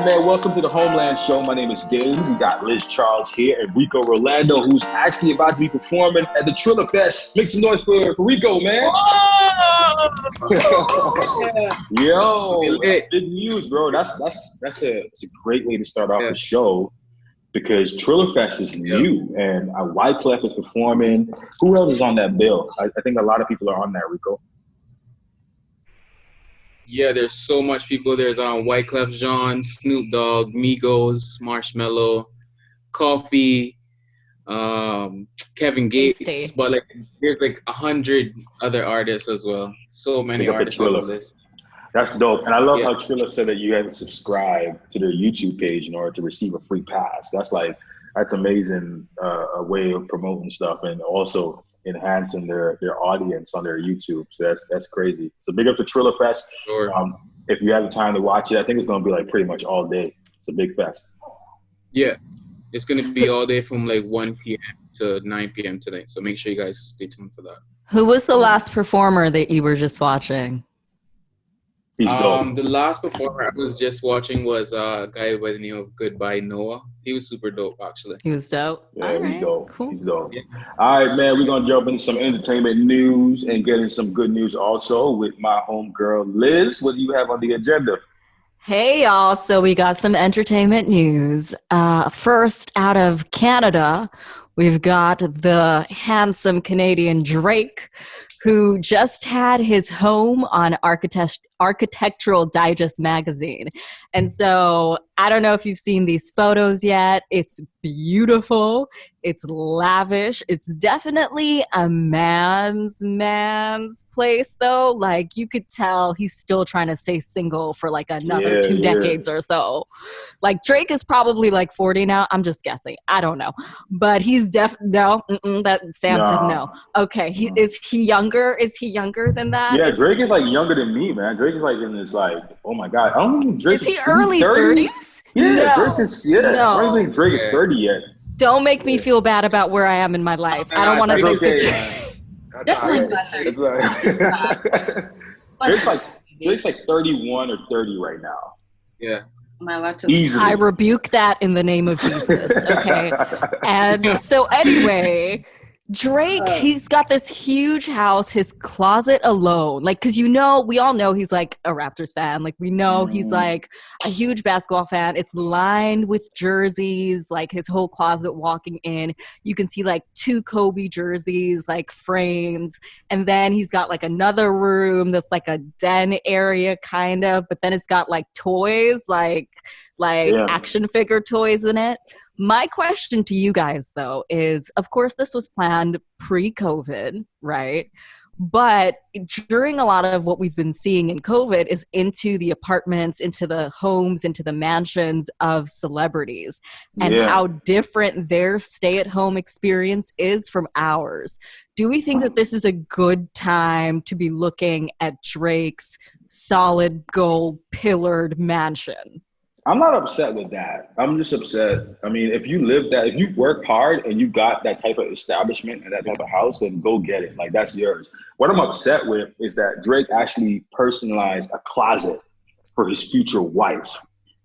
man, welcome to the Homeland show. My name is Dave. We got Liz Charles here and Rico Rolando, who's actually about to be performing at the Triller Fest. Make some noise for Rico, man. Yo, that's big news, bro. That's a great way to start off the show because Triller Fest is new and Wyclef is performing. Who else is on that bill? I think a lot of people are on that, Rico. Yeah, there's so much people. There's Wyclef Jean, Snoop Dogg, Migos, Marshmello, Coffee, Kevin Gates. But there's 100 other artists as well. So many artists on the list. That's dope. And I love how Triller said that you had to subscribe to their YouTube page in order to receive a free pass. That's amazing a way of promoting stuff and also enhancing their audience on their YouTube. So that's crazy. So big up to Triller Fest. Sure. If you have the time to watch it, I think it's going to be pretty much all day. It's a big fest. Yeah. It's going to be all day from 1 p.m. to 9 p.m. tonight. So make sure you guys stay tuned for that. Who was the last performer that you were just watching? The last performer I was just watching was a guy by the name of Goodbye Noah. He was super dope, actually. He was dope? Yeah, he's dope. Cool. He's dope. Yeah. All right, man, we're going to jump into some entertainment news and getting some good news also with my homegirl, Liz. What do you have on the agenda? Hey, y'all. So we got some entertainment news. First, out of Canada, we've got the handsome Canadian Drake, who just had his home on Architectural Digest magazine. And so I don't know if you've seen these photos yet. It's beautiful. It's lavish. It's definitely a man's place, though. You could tell he's still trying to stay single for another 2 decades or so. Drake is probably 40 now. I'm just guessing. I don't know. But he's said no. Okay. Is he younger? Is he younger than that? Yeah, Drake is younger than me, man. Drake is in this oh my God. I don't think Drake is he early 30s? Yeah, no. Drake is I don't think Drake is 30 yet. Don't make me feel bad about where I am in my life. I don't want to think Drake's 31 or 30 right now. Yeah. My laptop. Easily. I rebuke that in the name of Jesus. Okay. And so anyway, Drake, he's got this huge house, his closet alone. Because we all know he's a Raptors fan. We know he's a huge basketball fan. It's lined with jerseys, his whole closet walking in. You can see 2 Kobe jerseys, framed. And then he's got another room that's a den area kind of, but then it's got toys, action figure toys in it. My question to you guys, though, is, of course, this was planned pre-COVID, right? But during a lot of what we've been seeing in COVID is into the apartments, into the homes, into the mansions of celebrities and how different their stay-at-home experience is from ours. Do we think that this is a good time to be looking at Drake's solid gold pillared mansion? I'm not upset with that. I'm just upset. I mean, if you work hard and you got that type of establishment and that type of house, then go get it. That's yours. What I'm upset with is that Drake actually personalized a closet for his future wife.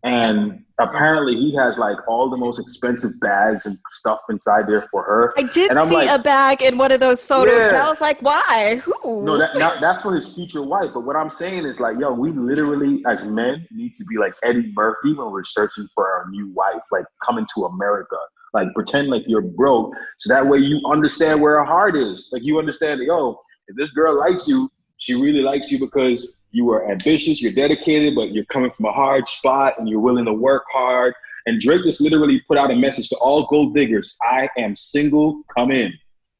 And apparently he has all the most expensive bags and stuff inside there for her. I did see a bag in one of those photos and I was why? Who? No, that's for his future wife. But what I'm saying is we literally as men need to be like Eddie Murphy when we're searching for our new wife, coming to America. Pretend you're broke so that way you understand where her heart is. You understand if this girl likes you, she really likes you because you are ambitious, you're dedicated, but you're coming from a hard spot and you're willing to work hard. And Drake just literally put out a message to all gold diggers. I am single. Come in.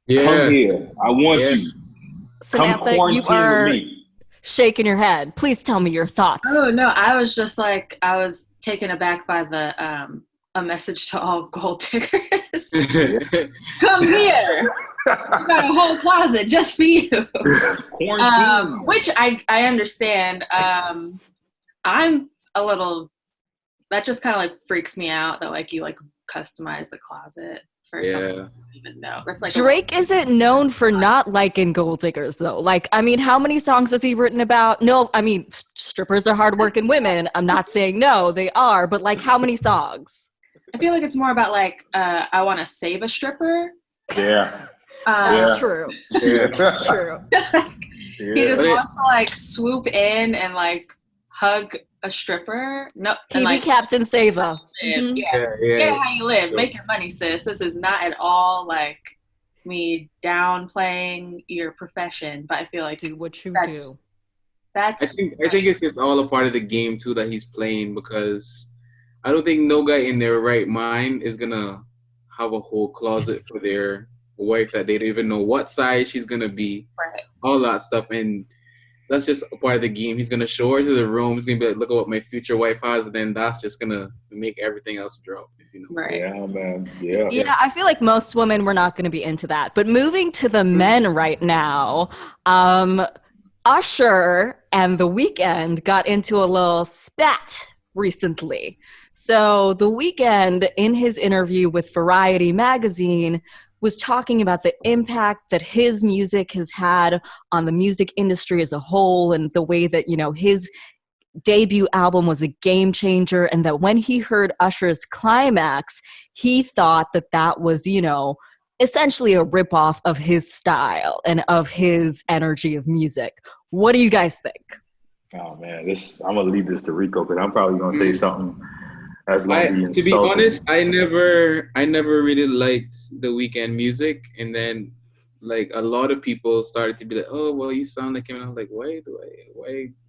Yeah. Come here. I want you. Samantha, come quarantine you are with me. Shaking your head. Please tell me your thoughts. Oh, no. I was just I was taken aback by the a message to all gold diggers. Come here. You got a whole closet just for you. Which I understand. I'm a little, that just kind of freaks me out that you customize the closet for someone who doesn't even know. That's like Drake isn't known for not liking gold diggers, though. Like, I mean, how many songs has he written about? No, I mean, strippers are hardworking women. I'm not saying no, they are, but like, how many songs? I feel like it's more about like, I want to save a stripper. Yeah. That's true. Yeah. That's true. He just wants to like swoop in and like hug a stripper. No, PB like, Captain Sava. Mm-hmm. Yeah, how you live. Make your money, sis. This is not at all like me downplaying your profession, but I feel like do what you do. I think it's just all a part of the game too that he's playing, because I don't think no guy in their right mind is gonna have a whole closet for their wife that they don't even know what size she's gonna be, all that stuff, and that's just a part of the game. He's gonna show her to the room. He's gonna be like, "Look at what my future wife has," and then that's just gonna make everything else drop. If you know. Right. Yeah, man. Yeah. Yeah, I feel like most women were not going to be into that. But moving to the men right now, Usher and The Weeknd got into a little spat recently. So The Weeknd, in his interview with Variety magazine, was talking about the impact that his music has had on the music industry as a whole, and the way that, you know, his debut album was a game changer, and that when he heard Usher's Climax, he thought that that was, you know, essentially a ripoff of his style and of his energy of music. What do you guys think? Oh man, I'm gonna leave this to Rico, because I'm probably gonna say something that's gonna be insulting. To be honest, I never really liked The Weeknd music, and then like a lot of people started to be like, "Oh, well, you sound like him," and I'm like, why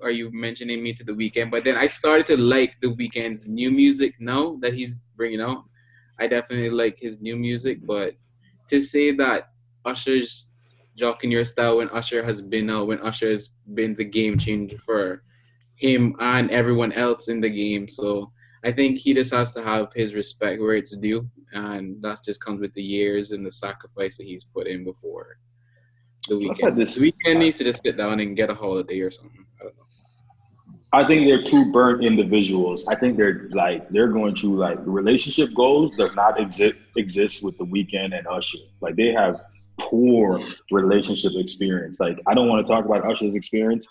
are you mentioning me to The Weeknd? But then I started to like The Weeknd's new music now that he's bringing out. I definitely like his new music, but to say that Usher's jocking your style when Usher has been out, when Usher has been the game changer for him and everyone else in the game, so I think he just has to have his respect where it's due, and that just comes with the years and the sacrifice that he's put in before The Weeknd. The Weeknd needs to just sit down and get a holiday or something. I don't know. I think they're two burnt individuals. I think they're going to the relationship goals does not exist with The Weeknd and Usher. Like, they have poor relationship experience. Like, I don't want to talk about Usher's experience,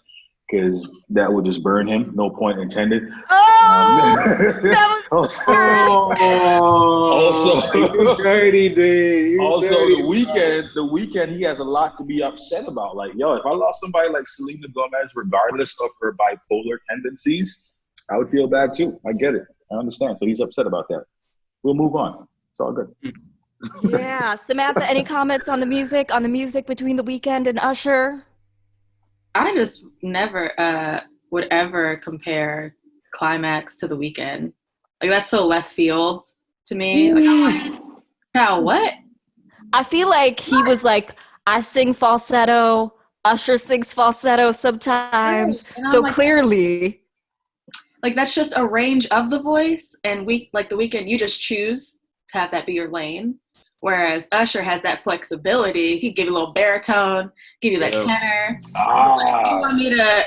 because that would just burn him. No point intended. That was The Weeknd, he has a lot to be upset about. Like, yo, if I lost somebody like Selena Gomez, regardless of her bipolar tendencies, I would feel bad too. I get it. I understand. So he's upset about that. We'll move on. It's all good. Yeah. Samantha, any comments on the music between The Weeknd and Usher? I just never would ever compare Climax to The Weeknd. Like, that's so left field to me. Like, I'm like, now what? I feel like he was like, I sing falsetto, Usher sings falsetto sometimes. So like, clearly, like, that's just a range of the voice, and The Weeknd, you just choose to have that be your lane. Whereas Usher has that flexibility. He give you a little baritone, give you that tenor.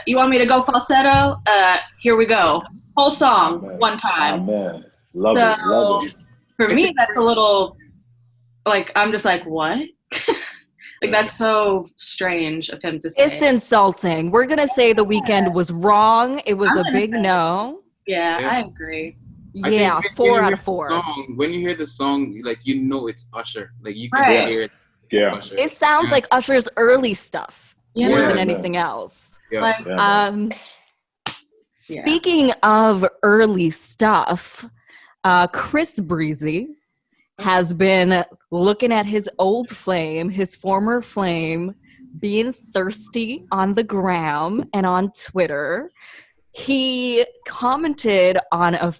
You want me to go falsetto? Here we go. Whole song, one time. Man. Love it. For me, that's a little, like, I'm just like, what? Like, that's so strange of him to say. It's insulting. We're going to say The Weeknd was wrong. It was a big no. Yeah, I agree. Yeah, 4 out of 4. When you hear the song, like, you know it's Usher. Like, you can hear it. Yeah. Usher. It sounds like Usher's early stuff more than anything else. Yeah. Speaking of early stuff, Chris Breezy has been looking at his old flame, his former flame, being thirsty on the gram and on Twitter. He commented on a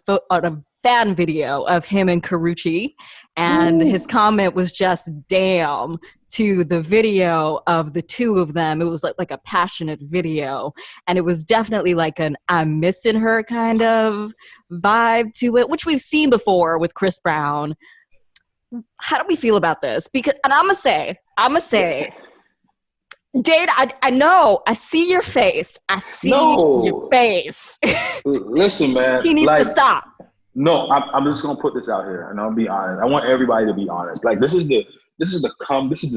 fan video of him and Karrueche, and his comment was just damn to the video of the two of them. It was like a passionate video, and it was definitely like an I'm missing her kind of vibe to it, which we've seen before with Chris Brown. How do we feel about this? Because, and I'm gonna say, Dade, I know. I see your face. Your face. Listen, man. He needs to stop. No, I'm just gonna put this out here, and I'll be honest. I want everybody to be honest. Like this is the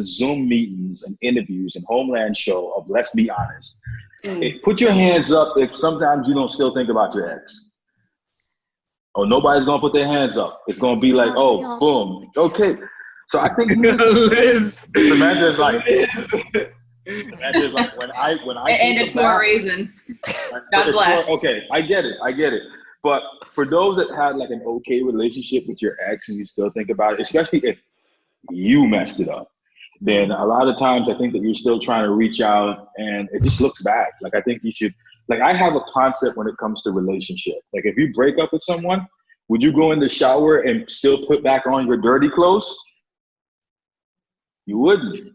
Zoom meetings and interviews and Homeland show of let's be honest. Put your hands up if sometimes you don't still think about your ex. Oh, nobody's gonna put their hands up. It's gonna be like, oh, boom, okay. So I think Liz. Samantha's like, when I it ended for a reason. God bless. Okay, I get it. But for those that had like an okay relationship with your ex and you still think about it, especially if you messed it up, then a lot of times I think that you're still trying to reach out and it just looks bad. Like I think you should, like I have a concept when it comes to relationship. Like if you break up with someone, would you go in the shower and still put back on your dirty clothes? You wouldn't.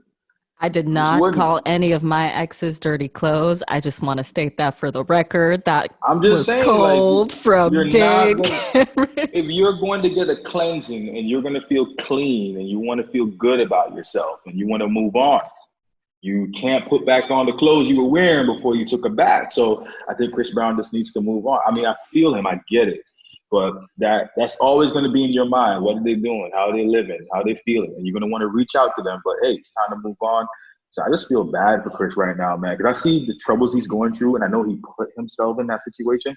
I did not call any of my exes dirty clothes. I just want to state that for the record. That I'm just was saying, cold like, from day. If you're going to get a cleansing and you're going to feel clean and you want to feel good about yourself and you want to move on, you can't put back on the clothes you were wearing before you took a bath. So I think Chris Brown just needs to move on. I mean, I feel him. I get it. But that's always going to be in your mind. What are they doing? How are they living? How are they feeling? And you're going to want to reach out to them. But, hey, it's time to move on. So I just feel bad for Chris right now, man, because I see the troubles he's going through, and I know he put himself in that situation.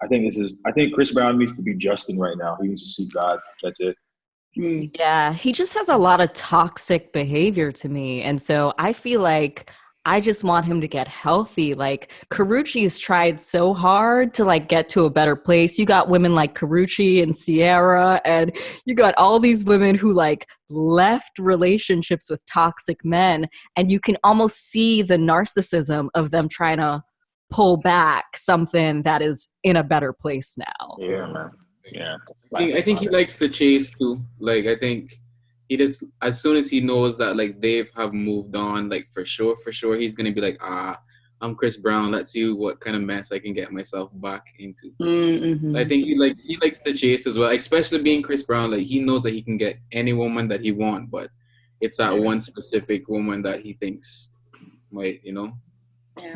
I think Chris Brown needs to be Justin right now. He needs to see God. That's it. Yeah, he just has a lot of toxic behavior to me. And so I feel like I just want him to get healthy. Like Karrueche's tried so hard to like get to a better place. You got women like Karrueche and Sierra, and you got all these women who like left relationships with toxic men, and you can almost see the narcissism of them trying to pull back something that is in a better place now. Yeah, man. Yeah. I think he likes the chase too. Like I think he just, as soon as he knows that like they have moved on, like for sure he's gonna be like, I'm Chris Brown, let's see what kind of mess I can get myself back into. So I think he likes the chase as well, especially being Chris Brown. Like he knows that he can get any woman that he wants, but it's that one specific woman that he thinks might,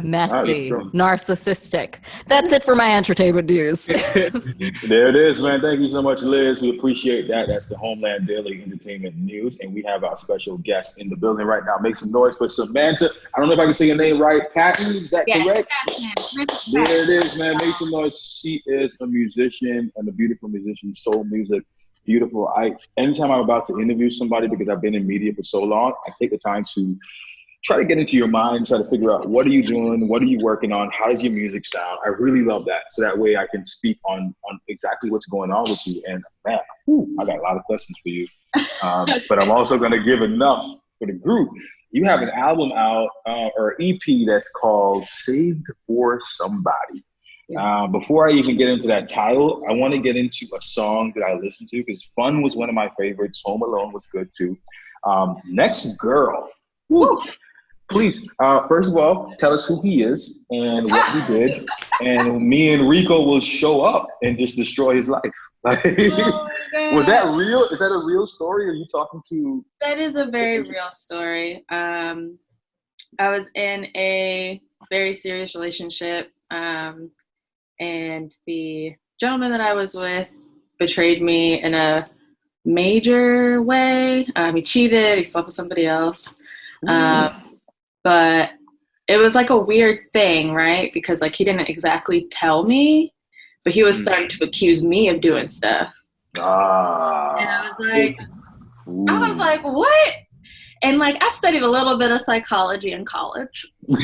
Messy, narcissistic. That's it for my entertainment news. There it is, man. Thank you so much, Liz. We appreciate that. That's the Homeland Daily Entertainment News. And we have our special guest in the building right now. Make some noise for Samantha. I don't know if I can say your name right. Patten, is that correct? Patten. There it is, man. Make some noise. She is a musician and a beautiful musician, soul music. Beautiful. Anytime I'm about to interview somebody, because I've been in media for so long, I take the time to try to get into your mind, try to figure out what are you doing, what are you working on, how does your music sound? I really love that. So that way I can speak on exactly what's going on with you. And man, I got a lot of questions for you. But I'm also going to give enough for the group. You have an album out or EP that's called Saved for Somebody. Yes. Before I even get into that title, I want to get into a song that I listened to because Fun was one of my favorites. Home Alone was good too. Next Girl. Woo. Please, first of all, tell us who he is and what he did, and me and Rico will show up and just destroy his life. Was that real? Is that a real story? Are you talking to? That is a very real story. I was in a very serious relationship, and the gentleman that I was with betrayed me in a major way. He cheated. He slept with somebody else. But it was like a weird thing, right? Because like he didn't exactly tell me, but he was starting to accuse me of doing stuff. And I was like, what? And like I studied a little bit of psychology in college. And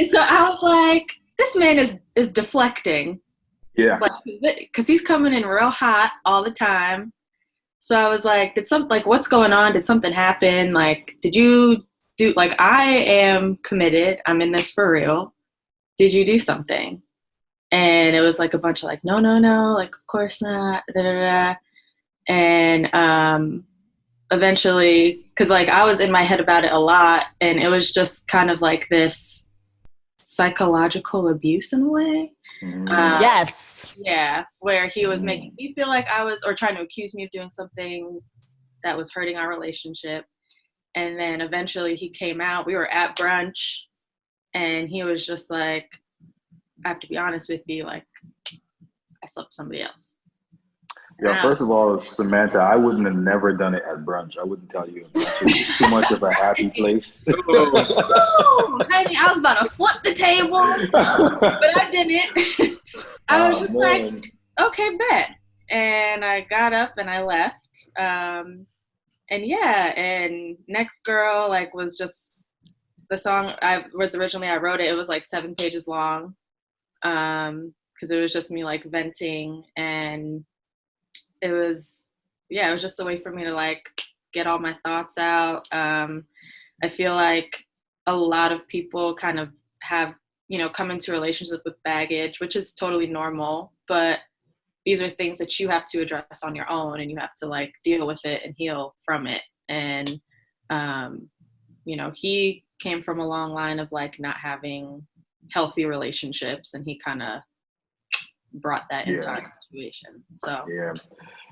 so I was like, this man is deflecting. Yeah. Because he's coming in real hot all the time. So I was like, what's going on? Did something happen? Like, did you do, like, I am committed. I'm in this for real. Did you do something? And it was like a bunch of like, no, like, of course not. Da, da, da. And eventually, because like I was in my head about it a lot, and it was just kind of like this psychological abuse in a way. Yes. Yeah, where he was making me feel like I was, or trying to accuse me of doing something that was hurting our relationship. And then eventually he came out. We were at brunch, and he was just like, I have to be honest with you, like, I slept with somebody else. Yeah, first of all, Samantha, I wouldn't have never done it at brunch. I wouldn't tell you. It's too much of a happy place. Oh, honey, I was about to flip the table, but I didn't. I was just like, okay, bet. And I got up and I left. And yeah, and Next Girl like was just the song I wrote it. It was like 7 pages long, because it was just me like venting, and it was just a way for me to like get all my thoughts out. I feel like a lot of people kind of have, come into a relationship with baggage, which is totally normal, but these are things that you have to address on your own, and you have to like deal with it and heal from it. And, he came from a long line of like not having healthy relationships, and he kind of brought that into our situation. So yeah,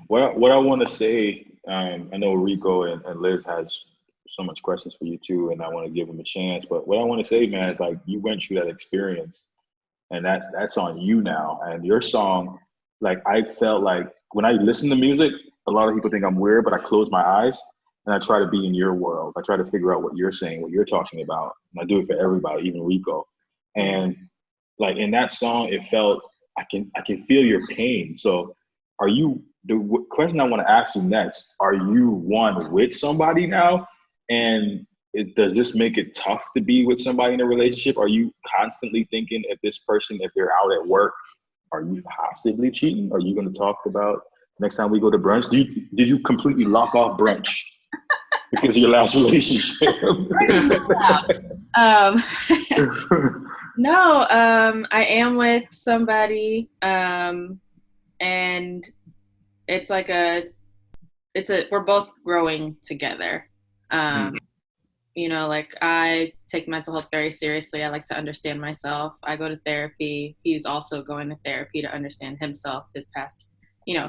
what I want to say, I know Rico and Liz has so much questions for you too, and I want to give them a chance. But what I want to say, man, is like you went through that experience, and that's on you now. And your song, like I felt like when I listen to music, a lot of people think I'm weird, but I close my eyes and I try to be in your world. I try to figure out what you're saying, what you're talking about, and I do it for everybody, even Rico. And like in that song, it felt I can feel your pain. So the question I want to ask you next, are you one with somebody now? And does this make it tough to be with somebody in a relationship? Are you constantly thinking if they're out at work, are you possibly cheating? Are you going to talk about next time we go to brunch? Did you completely lock off brunch because of your last relationship? No, I am with somebody, and it's like we're both growing together. Like I take mental health very seriously. I like to understand myself. I go to therapy. He's also going to therapy to understand himself, his past,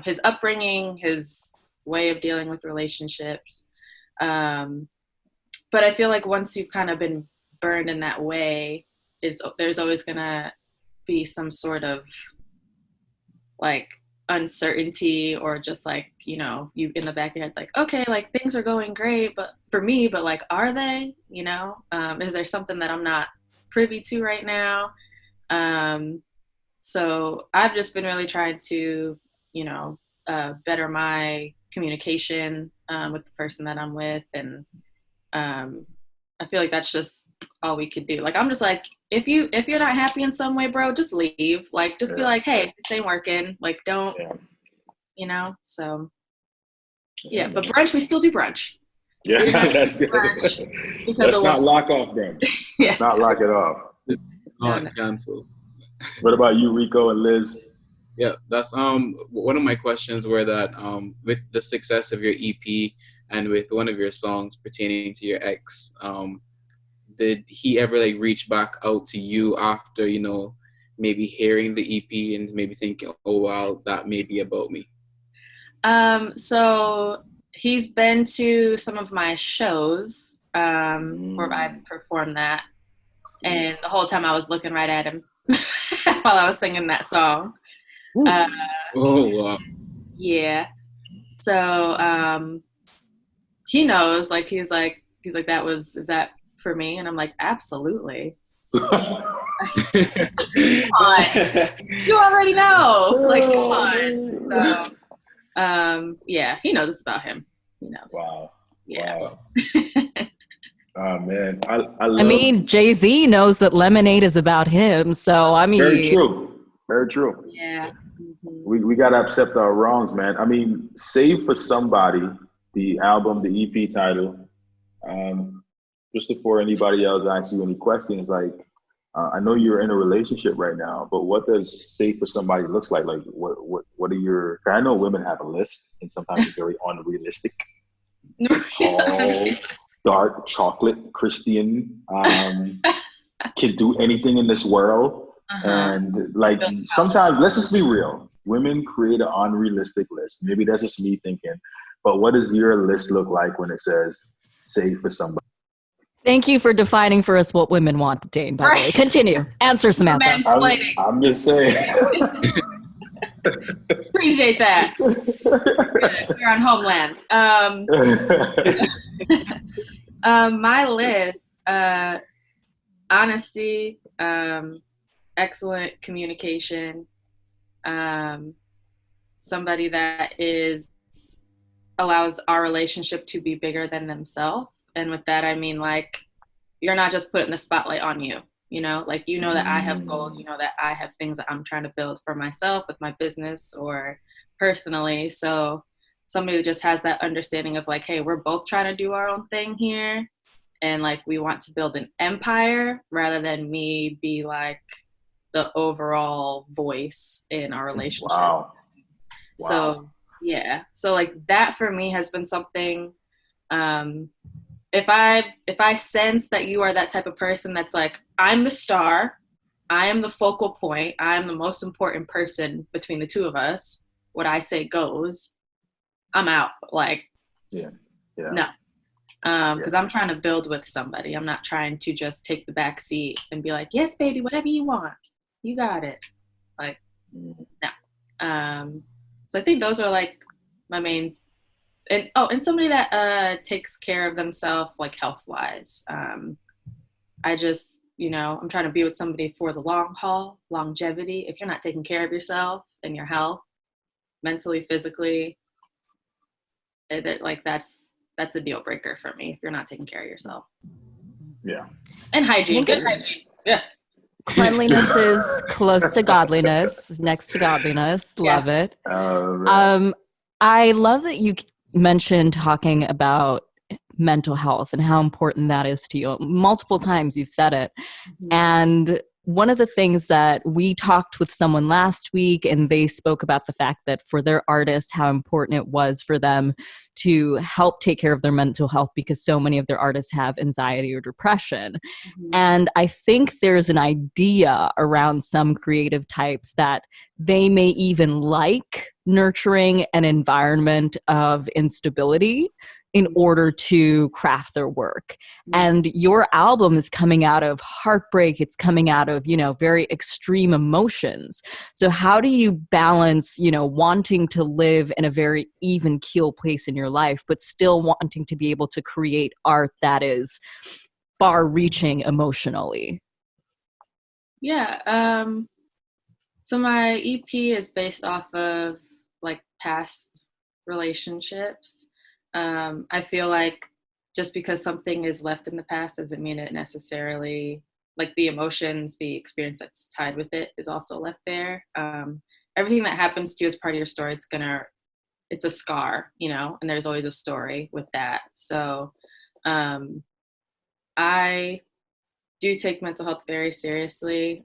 his upbringing, his way of dealing with relationships. But I feel like once you've kind of been burned in that way, there's always gonna be some sort of like uncertainty, or just like, you in the back of your head, like, okay, like things are going great, but for me, but like, are they, is there something that I'm not privy to right now? So I've just been really trying to, better my communication with the person that I'm with. And I feel like that's just all we could do. Like, I'm just like, if you're not happy in some way, bro, just leave. Like, just be like, hey, this ain't working. Like, don't, so yeah. But brunch, we still do brunch. Yeah, that's good. Let's not lock off brunch. Yeah. Let's not lock it off. Not cancel. What about you, Rico and Liz? Yeah, that's one of my questions were that with the success of your EP and with one of your songs pertaining to your ex, did he ever like reach back out to you after, maybe hearing the EP and maybe thinking, oh wow, that may be about me? So he's been to some of my shows where I've performed that, and the whole time I was looking right at him while I was singing that song. Oh wow. Yeah. So he knows, like he's like is that for me? And I'm like, absolutely. Come on. You already know. Like, come on. So yeah, he knows it's about him. He knows. Wow. Yeah. Wow. Oh man. I mean, Jay-Z knows that Lemonade is about him, so I mean, very true. Very true. Yeah. We gotta accept our wrongs, man. I mean, Save for Somebody, the album, the EP title. Just before anybody else asks you any questions, like I know you're in a relationship right now, but what does Save for Somebody looks like? Like what are your? I know women have a list, and sometimes it's very unrealistic. Tall, dark, chocolate, Christian, can do anything in this world. And like sometimes, let's just be real. Women create an unrealistic list. Maybe that's just me thinking. But what does your list look like when it says Save for Somebody? Thank you for defining for us what women want, Dane, by the way. Continue. Answer, Samantha. I'm just saying. Appreciate that. We're on Homeland. My list, honesty, excellent communication, somebody that allows our relationship to be bigger than themselves. And with that, I mean, like, you're not just putting the spotlight on you, like, that I have goals, that I have things that I'm trying to build for myself with my business or personally. So somebody that just has that understanding of like, hey, we're both trying to do our own thing here. And like, we want to build an empire rather than me be like the overall voice in our relationship. Wow. So yeah. So like that for me has been something, if I sense that you are that type of person that's like, I'm the star, I am the focal point, I'm the most important person between the two of us, what I say goes, I'm out. Like, no. Because I'm trying to build with somebody. I'm not trying to just take the back seat and be like, yes, baby, whatever you want, you got it. Like, no. So I think those are like my main, and somebody that takes care of themselves, like health wise. I just, I'm trying to be with somebody for the long haul, longevity. If you're not taking care of yourself and your health, mentally, physically, that's a deal breaker for me if you're not taking care of yourself. Yeah. And hygiene. Good hygiene. Yeah. Cleanliness is close to godliness, is next to godliness. Love it. I love that you mentioned talking about mental health and how important that is to you. Multiple times you've said it. Mm-hmm. And one of the things that we talked with someone last week, and they spoke about the fact that for their artists, how important it was for them to help take care of their mental health because so many of their artists have anxiety or depression. Mm-hmm. And I think there's an idea around some creative types that they may even like nurturing an environment of instability in order to craft their work. And your album is coming out of heartbreak. It's coming out of, very extreme emotions. So how do you balance, wanting to live in a very even keel place in your life, but still wanting to be able to create art that is far reaching emotionally? Yeah. So my EP is based off of like past relationships. I feel like just because something is left in the past doesn't mean it necessarily, like the emotions, the experience that's tied with it is also left there. Everything that happens to you as part of your story, it's a scar, and there's always a story with that. So I do take mental health very seriously.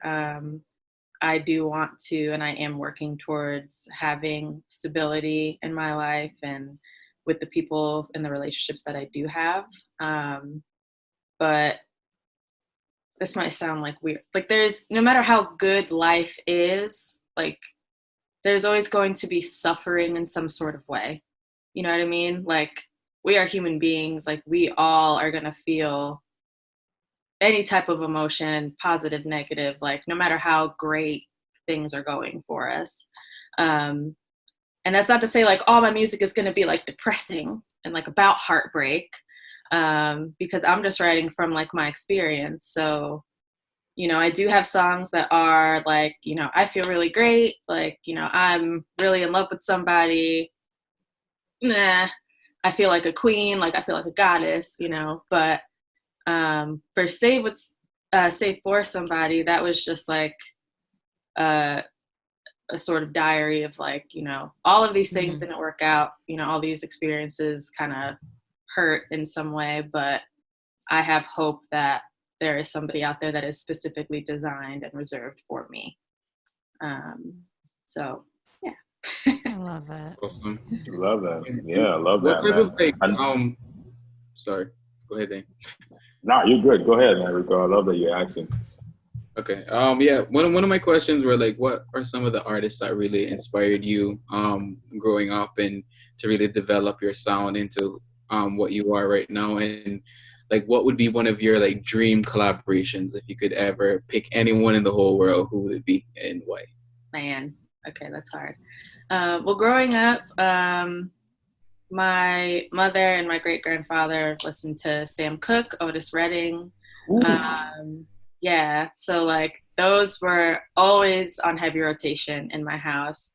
I do want to, and I am working towards having stability in my life and with the people and the relationships that I do have. But this might sound like weird. Like no matter how good life is, like there's always going to be suffering in some sort of way. You know what I mean? Like we are human beings. Like we all are going to feel any type of emotion, positive, negative, like no matter how great things are going for us. And that's not to say like all my music is going to be like depressing and like about heartbreak, because I'm just writing from like my experience. So, I do have songs that are like, I feel really great. Like, I'm really in love with somebody. I feel like a queen. Like I feel like a goddess, but for Save for Somebody, that was just like a sort of diary of like, all of these things didn't work out, all these experiences kind of hurt in some way, but I have hope that there is somebody out there that is specifically designed and reserved for me. So yeah. I love it. Awesome. Love that. Yeah, I love what that. Type man. of sorry, go ahead, Dan. Nah, you're good. Go ahead, man, Rico. I love that you're asking. Okay. Yeah. One of my questions were like, what are some of the artists that really inspired you growing up and to really develop your sound into what you are right now? And like, what would be one of your like dream collaborations if you could ever pick anyone in the whole world? Who would it be and why? Man, Okay, that's hard. Well, growing up, my mother and my great-grandfather listened to Sam Cooke, Otis Redding. Yeah, so like those were always on heavy rotation in my house.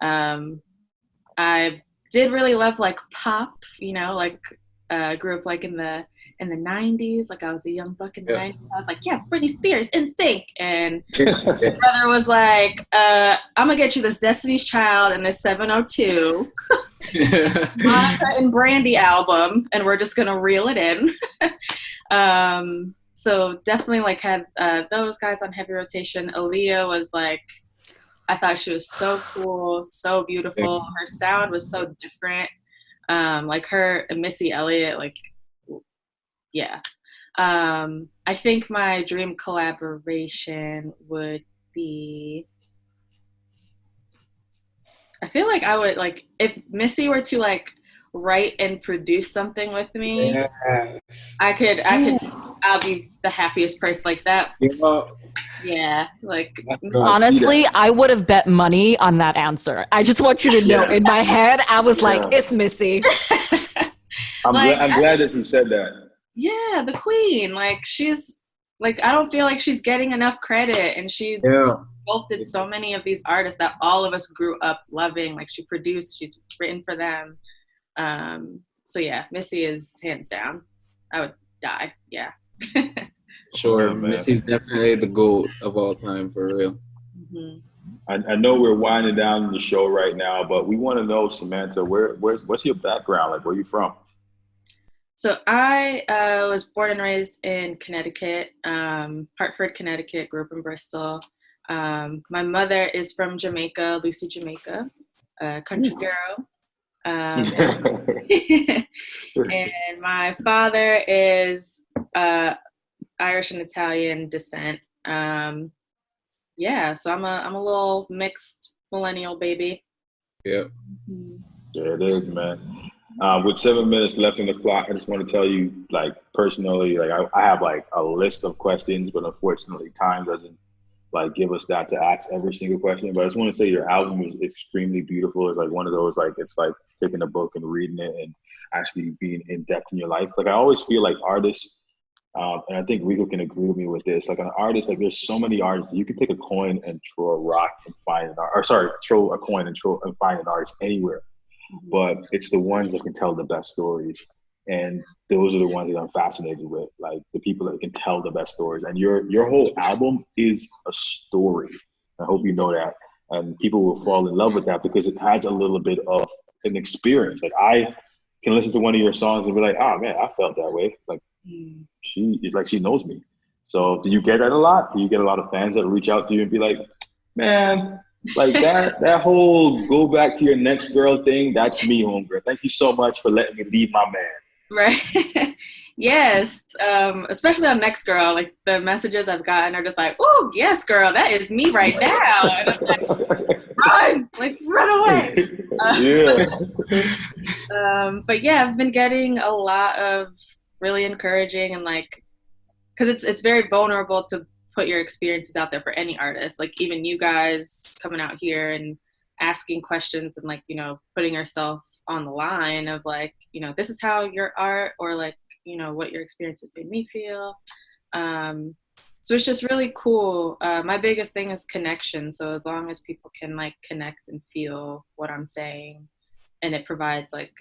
I did really love like pop, like grew up like in the 90s. Like I was a young buck in the 90s. I was like, yes, Britney Spears, NSYNC. And my brother was like, I'm gonna get you this Destiny's Child and this 702 Monica and Brandy album, and we're just gonna reel it in. So definitely like had those guys on heavy rotation. Aaliyah was like, I thought she was so cool, so beautiful. Her sound was so different. Like her and Missy Elliott, like, yeah. I think my dream collaboration would be, I feel like I would, like, if Missy were to like write and produce something with me, Yes. I'll be the happiest person like that. Yeah, like honestly, I would have bet money on that answer. I just want you to know, in my head, I was like, it's Missy. I'm glad that you said that. Yeah, the queen. Like she's like, I don't feel like she's getting enough credit, and she sculpted so many of these artists that all of us grew up loving. Like she produced, she's written for them. So yeah, Missy is hands down. I would die. Yeah. Sure, Oh, Missy's definitely the GOAT of all time, for real. Mm-hmm. I know we're winding down the show right now, but we want to know, Samantha, what's your background? Like, where are you from? So I was born and raised in Connecticut, Hartford, Connecticut, grew up in Bristol. My mother is from Jamaica, Lucy, Jamaica, country girl. And my father is Irish and Italian descent. Yeah, so I'm a little mixed millennial baby. Yeah. There it is, man. With 7 minutes left in the clock, I just want to tell you, like, personally, like I have like a list of questions, but unfortunately time doesn't like give us that to ask every single question. But I just want to say your album is extremely beautiful. It's like one of those, like, it's like taking a book and reading it and actually being in depth in your life. Like I always feel like artists, and I think Rico can agree with me with this, like an artist, like there's so many artists, you can take a coin and throw a rock and find an art, or sorry, throw a coin and find an artist anywhere. But it's the ones that can tell the best stories. And those are the ones that I'm fascinated with, like the people that can tell the best stories. And your whole album is a story. I hope you know that. And people will fall in love with that because it has a little bit of an experience. Like I can listen to one of your songs and be like, oh man, I felt that way. Like she knows me. So do you get that a lot? Do you get a lot of fans that reach out to you and be like, man, like that whole go back to your next girl thing, that's me, homegirl. Thank you so much for letting me leave my man. Right. Yes. Especially on Next Girl, like the messages I've gotten are just like, oh, yes, girl, that is me right now. And I'm like, run away. But yeah, I've been getting a lot of really encouraging and like, because it's very vulnerable to put your experiences out there for any artist, like even you guys coming out here and asking questions and like, putting yourself on the line of like, this is how your art or like, what your experiences made me feel. So it's just really cool. My biggest thing is connection. So as long as people can like connect and feel what I'm saying, and it provides like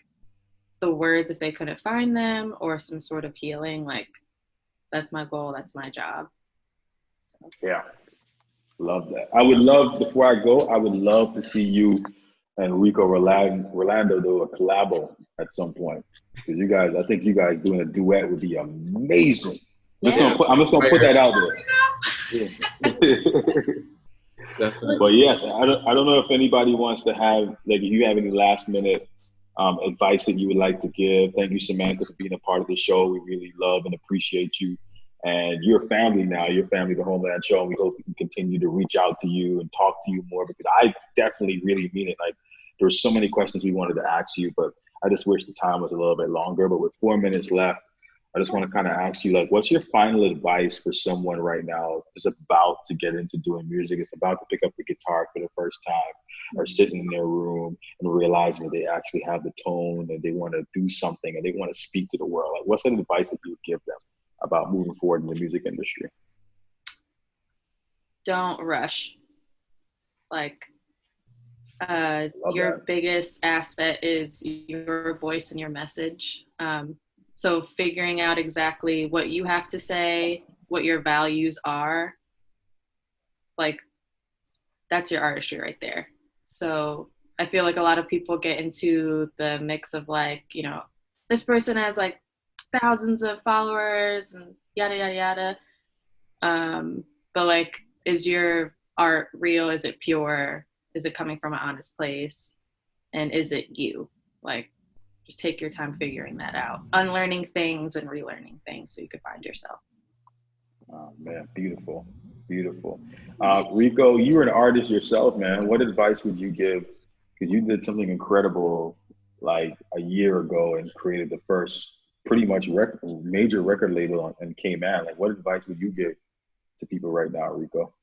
the words if they couldn't find them or some sort of healing, like that's my goal. That's my job. So. Yeah. Love that. I would love, before I go, I would love to see you and Rico Rolando do a collabo at some point. Because you guys, I think you guys doing a duet would be amazing. I'm just gonna put that out there. Definitely. But yes, I don't know if anybody wants to have, like, if you have any last minute advice that you would like to give. Thank you, Samantha, for being a part of the show. We really love and appreciate you. And your family now, the Homeland Show, and we hope we can continue to reach out to you and talk to you more, because I definitely really mean it. Like, there were so many questions we wanted to ask you, but I just wish the time was a little bit longer. But with 4 minutes left, I just want to kind of ask you, like, what's your final advice for someone right now who's about to get into doing music, is about to pick up the guitar for the first time, or sitting in their room and realizing that they actually have the tone and they want to do something and they want to speak to the world? Like, what's the advice that you would give them about moving forward in the music industry? Don't rush. Like, your biggest asset is your voice and your message. So figuring out exactly what you have to say, what your values are, like, that's your artistry right there. So I feel like a lot of people get into the mix of, like, you know, this person has like thousands of followers and yada, yada, yada. But like, is your art real? Is it pure? Is it coming from an honest place? And is it you? Like, just take your time figuring that out, unlearning things and relearning things so you could find yourself. Oh man, beautiful, beautiful. Rico, you were an artist yourself, man. What advice would you give? Because you did something incredible like a year ago and created the first pretty much major record label on Cayman. Like, what advice would you give to people right now, Rico?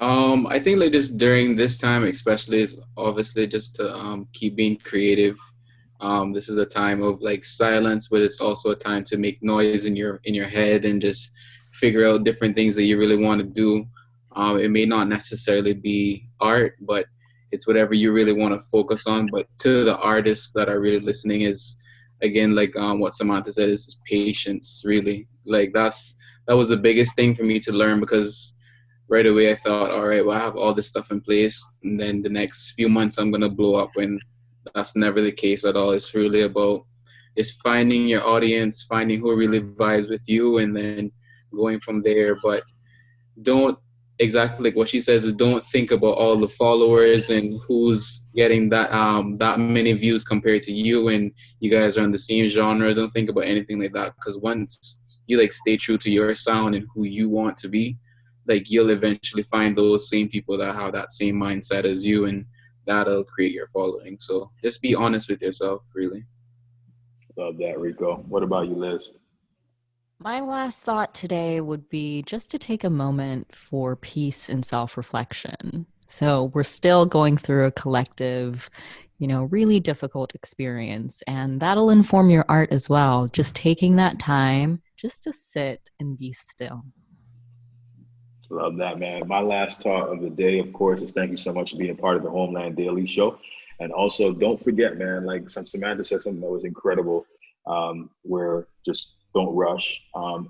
I think like just during this time, especially, is obviously just to keep being creative. This is a time of like silence, but it's also a time to make noise in your head and just figure out different things that you really want to do. It may not necessarily be art, but it's whatever you really want to focus on. But to the artists that are really listening, is again like what Samantha said, is patience. Really, like that was the biggest thing for me to learn, because right away I thought, all right, well, I have all this stuff in place, and then the next few months I'm gonna blow up. When that's never the case at all. It's really about just finding your audience, finding who really vibes with you, and then going from there. But don't, exactly like what she says, is don't think about all the followers and who's getting that many views compared to you, and you guys are in the same genre. Don't think about anything like that, because once you like stay true to your sound and who you want to be, like you'll eventually find those same people that have that same mindset as you, and that'll create your following. So just be honest with yourself, really. Love that, Rico. What about you, Liz? My last thought today would be just to take a moment for peace and self-reflection. So we're still going through a collective, really difficult experience, and that'll inform your art as well. Just taking that time just to sit and be still. Love that, man. My last thought of the day, of course, is thank you so much for being a part of the Homeland Daily Show. And also, don't forget, man, like Samantha said something that was incredible, where just don't rush.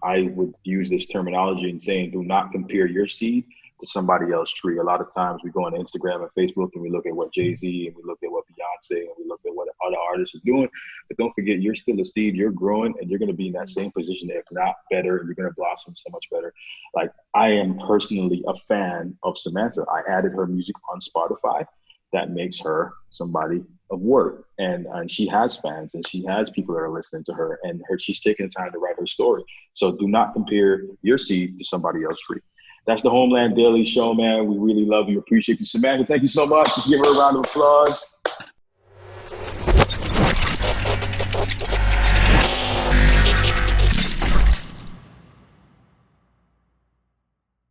I would use this terminology in saying, do not compare your seed to somebody else's tree. A lot of times we go on Instagram and Facebook and we look at what Jay-Z and we look at what Beyonce and we look at what other artists are doing. But don't forget, you're still a seed, you're growing, and you're going to be in that same position, if not better, and you're going to blossom so much better. Like, I am personally a fan of Samantha. I added her music on Spotify. That makes her somebody of worth, and she has fans and she has people that are listening to her, and she's taking the time to write her story. So do not compare your seed to somebody else's tree. That's the Homeland Daily Show, man. We really love you. Appreciate you. Samantha, thank you so much. Just give her a round of applause.